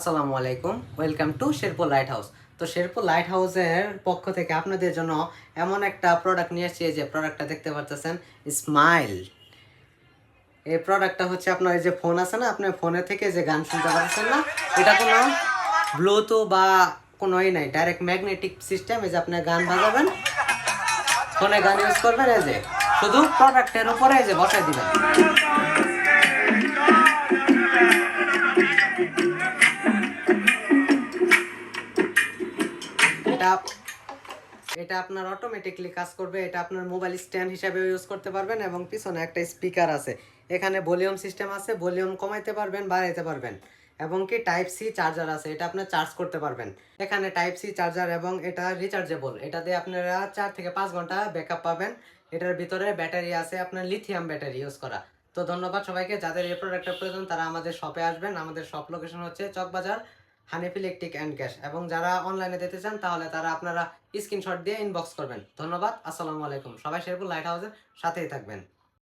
আসসালামু আলাইকুম, welcome to Sherpur light house. তো শেরপুর লাইট হাউসের পক্ষ থেকে আপনাদের জন্য এমন একটা প্রোডাক্ট নিয়ে এসেছি, যে প্রোডাক্টটা দেখতে পাচ্ছেন, স্মাইল। এই প্রোডাক্টটা হচ্ছে আপনার এই যে ফোন আছে না, আপনার ফোনে থেকে যে গান শুনতে পাচ্ছেন না, এটা কোনো ব্লুটুথ বা কোনোই নাই, ডাইরেক্ট ম্যাগনেটিক সিস্টেম। এই যে আপনি গান বাজাবেন, ফোনে গান ইউজ করবেন, এই যে শুধু প্রোডাক্টের উপরে এই যে বসাই দিবেন। এটা এটা আপনার অটোমেটিকলি কাজ করবে। এটা আপনার মোবাইল স্ট্যান্ড হিসাবে ইউজ করতে পারবেন, এবং পিছনে একটা স্পিকার আছে। এখানে ভলিউম সিস্টেম আছে, ভলিউম কমাইতে পারবেন, বাড়াইতে পারবেন, এবং কি টাইপ সি চার্জার আছে, এটা আপনি চার্জ করতে পারবেন। এখানে টাইপ সি চার্জার, এবং এটা রিচার্জেবল। এটা দিয়ে আপনারা 4 থেকে 5 ঘন্টা ব্যাকআপ পাবেন। এটার ভিতরে ব্যাটারি আছে, আপনার লিথিয়াম ব্যাটারি ইউজ করা। তো ধন্যবাদ সবাইকে। যাদের এই প্রোডাক্টের প্রয়োজন তারা আমাদের শপে আসবেন। আমাদের শপ লোকেশন হচ্ছে Chawkbazar, Hanif electric and gas. এবং যারা অনলাইনে দিতে চান তাহলে তারা আপনারা স্ক্রিনশট দিয়ে ইনবক্স করবেন। ধন্যবাদ। আসসালামু আলাইকুম। সবাই শেরপুর লাইট হাউসের সাথেই থাকবেন।